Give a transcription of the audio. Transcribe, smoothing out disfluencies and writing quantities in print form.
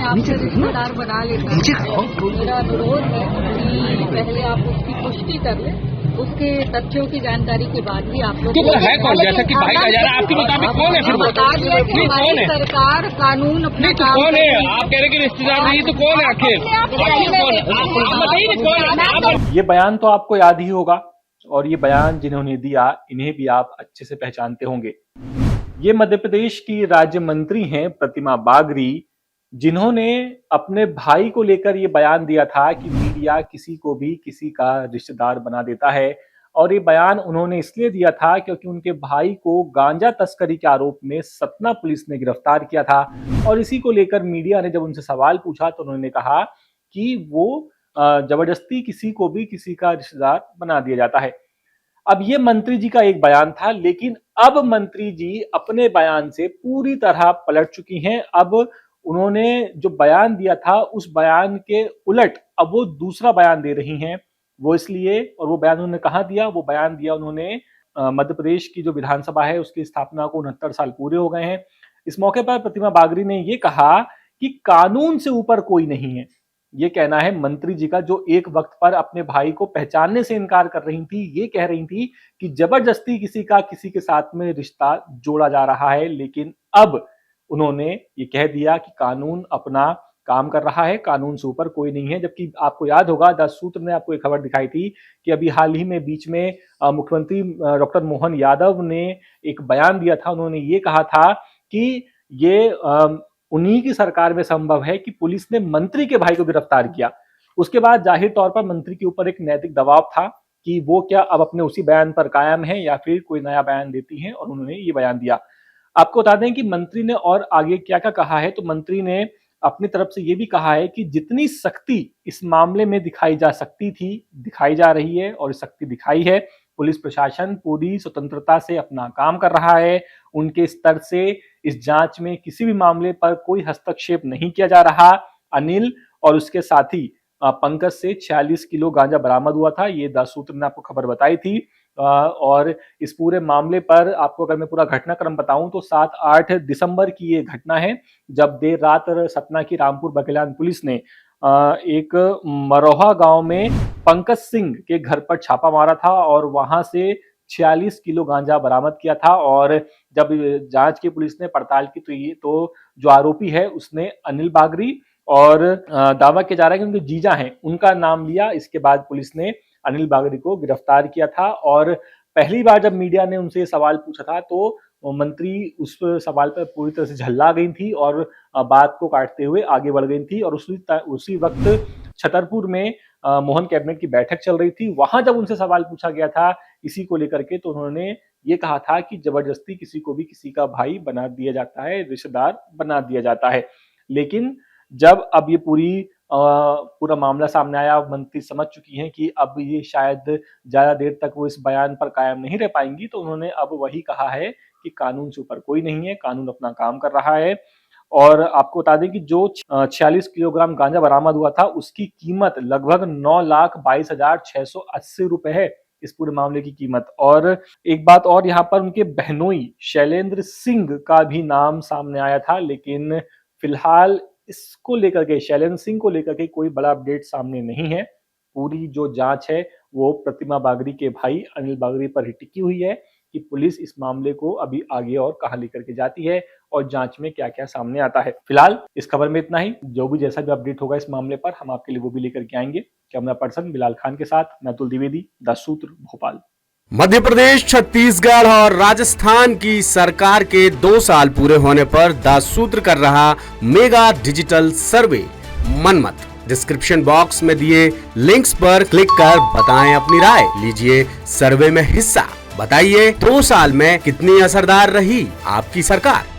आपसे रिश्तेदार बना लेता है, मेरा अनुरोध है कि पहले आप उसकी पुष्टि कर लें, उसके तथ्यों की जानकारी के बाद भी आप लोग तो है कौन, जैसा कि भाई का जा रहा है, आपके मुताबिक कौन है? फिर बता दिया कि हमारी सरकार कानून अपना काम कौन है? आप कह रहे कि रिश्तेदार नहीं, तो कौन है आखिर? आप बताइए कौन है? ये बयान तो आपको याद ही होगा, और ये बयान जिन्होंने दिया इन्हें भी आप अच्छे से पहचानते होंगे। ये मध्य प्रदेश की राज्य मंत्री हैं प्रतिमा बागरी, जिन्होंने अपने भाई को लेकर ये बयान दिया था कि मीडिया किसी को भी किसी का रिश्तेदार बना देता है। और ये बयान उन्होंने इसलिए दिया था क्योंकि उनके भाई को गांजा तस्करी के आरोप में सतना पुलिस ने गिरफ्तार किया था, और इसी को लेकर मीडिया ने जब उनसे सवाल पूछा तो उन्होंने कहा कि वो जबरदस्ती किसी को भी किसी का रिश्तेदार बना दिया जाता है। अब ये मंत्री जी का एक बयान था, लेकिन अब मंत्री जी अपने बयान से पूरी तरह पलट चुकी हैं। अब उन्होंने जो बयान दिया था उस बयान के उलट अब वो दूसरा बयान दे रही हैं। वो इसलिए, और वो बयान उन्होंने कहाँ दिया? वो बयान दिया उन्होंने मध्य प्रदेश की जो विधानसभा है उसकी स्थापना को 69 साल पूरे हो गए हैं। इस मौके पर प्रतिमा बागरी ने ये कहा कि कानून से ऊपर कोई नहीं है। ये कहना है मंत्री जी का, जो एक वक्त पर अपने भाई को पहचानने से इनकार कर रही थी। ये कह रही थी कि जबरदस्ती किसी का किसी के साथ में रिश्ता जोड़ा जा रहा है, लेकिन अब उन्होंने ये कह दिया कि कानून अपना काम कर रहा है, कानून से ऊपर कोई नहीं है। जबकि आपको याद होगा, द सूत्र ने आपको एक खबर दिखाई थी कि अभी हाल ही में बीच में मुख्यमंत्री डॉक्टर मोहन यादव ने एक बयान दिया था। उन्होंने ये कहा था कि ये उन्हीं की सरकार में संभव है कि पुलिस ने मंत्री के भाई को गिरफ्तार किया। उसके बाद जाहिर तौर पर मंत्री के ऊपर एक नैतिक दबाव था कि वो क्या अब अपने उसी बयान पर कायम है या फिर कोई नया बयान देती हैं, और उन्होंने ये बयान दिया। आपको बता दें कि मंत्री ने और आगे क्या क्या कहा है। तो मंत्री ने अपनी तरफ से ये भी कहा है कि जितनी सख्ती इस मामले में दिखाई जा सकती थी, दिखाई जा रही है, और सख्ती दिखाई है। पुलिस प्रशासन पूरी स्वतंत्रता से अपना काम कर रहा है। उनके स्तर से इस जांच में किसी भी मामले पर कोई हस्तक्षेप नहीं किया जा रहा। अनिल और उसके साथी पंकज से 46 किलो गांजा बरामद हुआ था। ये द सूत्र ने आपको खबर बताई थी। और इस पूरे मामले पर आपको अगर मैं पूरा घटनाक्रम बताऊं तो 7-8 दिसंबर की ये घटना है, जब देर रात सतना की रामपुर बघेलान पुलिस ने एक मरोहा गांव में पंकज सिंह के घर पर छापा मारा था और वहां से 46 किलो गांजा बरामद किया था। और जब जांच की पुलिस ने पड़ताल की तो जो आरोपी है उसने अनिल बागरी, और दावा किया जा रहा है कि उनके जीजा हैं, उनका नाम लिया। इसके बाद पुलिस ने अनिल बागरी को गिरफ्तार किया था। और पहली बार जब मीडिया ने उनसे सवाल पूछा था तो मंत्री उस सवाल पर पूरी तरह से झल्ला गई थी और बात को काटते हुए आगे बढ़ गई थी। और उसी वक्त छतरपुर में मोहन कैबिनेट की बैठक चल रही थी। वहां जब उनसे सवाल पूछा गया था इसी को लेकर के, तो उन्होंने ये कहा था कि जबरदस्ती किसी को भी किसी का भाई बना दिया जाता है, रिश्तेदार बना दिया जाता है। लेकिन जब अब ये पूरा मामला सामने आया, मंत्री समझ चुकी हैं कि अब ये शायद ज्यादा देर तक वो इस बयान पर कायम नहीं रह पाएंगी, तो उन्होंने अब वही कहा है कि कानून से ऊपर कोई नहीं है, कानून अपना काम कर रहा है। और आपको बता दें कि जो 46 किलोग्राम गांजा बरामद हुआ था उसकी कीमत लगभग 9,22,680 रुपए है, इस पूरे मामले की कीमत। और एक बात और, यहाँ पर उनके बहनोई शैलेंद्र सिंह का भी नाम सामने आया था, लेकिन फिलहाल इसको लेकर के, शैलेंद्र सिंह को लेकर के कोई बड़ा अपडेट सामने नहीं है। पूरी जो जांच है वो प्रतिमा बागरी के भाई अनिल बागरी पर ही टिकी हुई है कि पुलिस इस मामले को अभी आगे और कहां लेकर के जाती है और जांच में क्या क्या सामने आता है। फिलहाल इस खबर में इतना ही। जो भी जैसा भी अपडेट होगा इस मामले पर हम आपके लिए वो भी लेकर के आएंगे। कैमरा पर्सन बिलाल खान के साथ मैं अतुल द्विवेदी, द सूत्र, भोपाल। मध्य प्रदेश, छत्तीसगढ़ और राजस्थान की सरकार के 2 साल पूरे होने पर द सूत्र कर रहा mega digital survey Manmath. Description box में दिए लिंक्स पर क्लिक कर बताएं अपनी राय, लीजिए सर्वे में हिस्सा। बताइए 2 साल में कितनी असरदार रही आपकी सरकार।